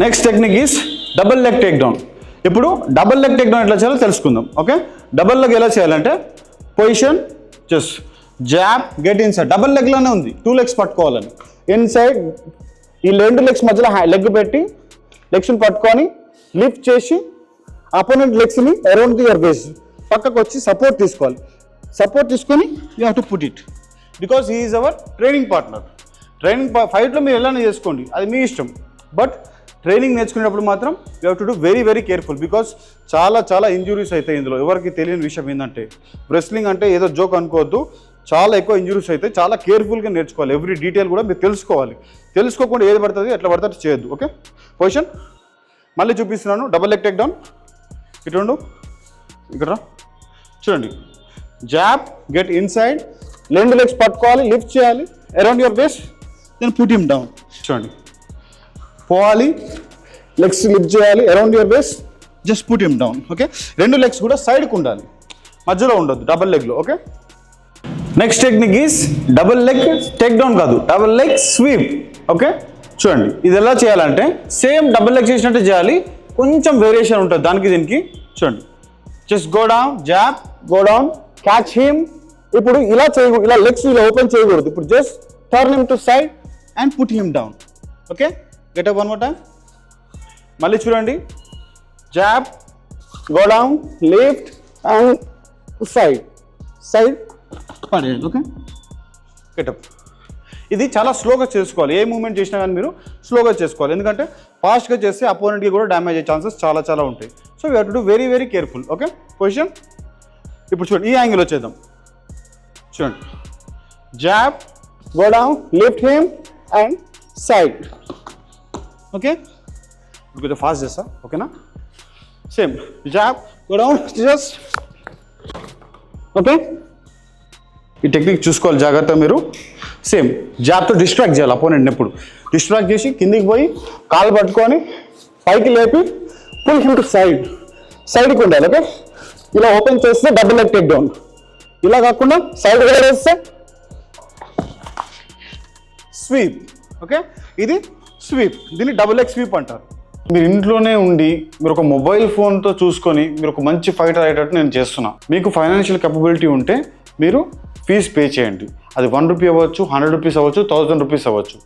Next technique is double leg take down. ఇప్పుడు double leg take down ఎట్లా చేయాలో తెలుసుకుందాం. ఓకే, డబుల్ లెగ్ ఎలా చేయాలంటే position just jab get inside. Double లెగ్లోనే ఉంది, 2 లెగ్స్ పట్టుకోవాలని. ఇన్సైడ్ ఈ 2 లెగ్స్ మధ్యలో లెగ్ పెట్టి లెగ్స్ని పట్టుకొని లిఫ్ట్ చేసి అపోనెంట్ లెగ్స్ని అరౌండ్ ది యువర్ వేస్ట్ పక్కకు వచ్చి సపోర్ట్ తీసుకోవాలి. సపోర్ట్ తీసుకొని you have to put it because he is our training partner. Training ఫైట్లో మీరు ఎలానే చేసుకోండి, అది మీ ఇష్టం. బట్ ట్రైనింగ్ నేర్చుకునేటప్పుడు మాత్రం you have to do very very careful because చాలా ఇంజురీస్ అవుతాయి ఇందులో. ఎవరికి తెలియని విషయం ఏంటంటే రెస్లింగ్ అంటే ఏదో జోక్ అనుకోవద్దు, చాలా ఎక్కువ ఇంజురీస్ అయితే చాలా కేర్ఫుల్గా నేర్చుకోవాలి. ఎవ్రీ డీటెయిల్ కూడా మీరు తెలుసుకోవాలి. తెలుసుకోకుండా ఏది పడుతుంది ఎట్లా పడుతుంది చేయొద్దు. ఓకే, పొజిషన్ మళ్ళీ చూపిస్తున్నాను. Double leg take down. ఇటు ఉండు, ఇక్కడ చూడండి. జాబ్ గెట్ ఇన్సైడ్, 2 లెగ్స్ పట్టుకోవాలి, లిఫ్ట్ చేయాలి around your waist, then put him down. చూడండి, పోవాలి, లెగ్స్ లిఫ్ట్ చేయాలి around your waist, just put him down. Okay, 2 legs కూడా సైడ్కి ఉండాలి, మధ్యలో ఉండొద్దు డబుల్ లెగ్లో. Okay, next technique is double leg take down కాదు, డబుల్ లెగ్ స్వీప్. ఓకే, చూడండి ఇది ఎలా చేయాలంటే సేమ్ డబుల్ లెగ్ చేసినట్టు చేయాలి, కొంచెం వేరియేషన్ ఉంటుంది దానికి దీనికి. చూడండి, just go down, jab, go down, catch him. ఇప్పుడు ఇలా చేయకూడదు, ఇలా లెగ్స్ ఇలా ఓపెన్ చేయకూడదు. ఇప్పుడు just turn him to side and put him down. Okay, get up one more time. మళ్ళీ చూడండి, jab, go down, lift and side పడేది. Okay, get up. ఇది చాలా స్లోగా చేసుకోవాలి. ఏ మూమెంట్ చేసినా కానీ మీరు స్లోగా చేసుకోవాలి, ఎందుకంటే ఫాస్ట్గా చేస్తే అపోనెంట్కి కూడా డ్యామేజ్ అయ్యే ఛాన్సెస్ చాలా ఉంటాయి. So you have to do very very careful. Okay, position. ఇప్పుడు చూడండి, ఈ యాంగిల్ వచ్చేద్దాం. చూడండి, jab, go down, lift him and side. Okay, ఇప్పుడు కొంచెం ఫాస్ట్ చేస్తా. ఓకేనా, same job, go down, just. Okay, ఈ టెక్నిక్ చూసుకోవాలి జాగ్రత్త మీరు. సేమ్ జాబ్తో డిస్ట్రాక్ట్ చేయాలి అపోనెంట్ని. ఎప్పుడు డిస్ట్రాక్ట్ చేసి కిందికి పోయి కాలు పట్టుకొని పైకి లేపి పుల్ హిమ్ టు సైడ్కి ఉండాలి. ఓకే, ఇలా ఓపెన్ చేస్తే డబుల్ లెగ్ టేక్ డౌన్. ఇలా కాకుండా సైడ్ వేస్తే స్వీప్. ఓకే, ఇది స్వీప్, దీన్ని డబుల్ లెగ్ స్వీప్ అంటారు. మీరు ఇంట్లోనే ఉండి మీరు ఒక మొబైల్ ఫోన్తో చూసుకొని మీరు ఒక మంచి ఫైటర్ అయ్యేటట్టు నేను చేస్తున్నా. మీకు ఫైనాన్షియల్ కెపబిలిటీ ఉంటే మీరు ఫీజు పే చేయండి. అది 1 రూపీ అవ్వచ్చు, 100 రూపీస్ అవ్వచ్చు, 1000 రూపీస్ అవ్వచ్చు.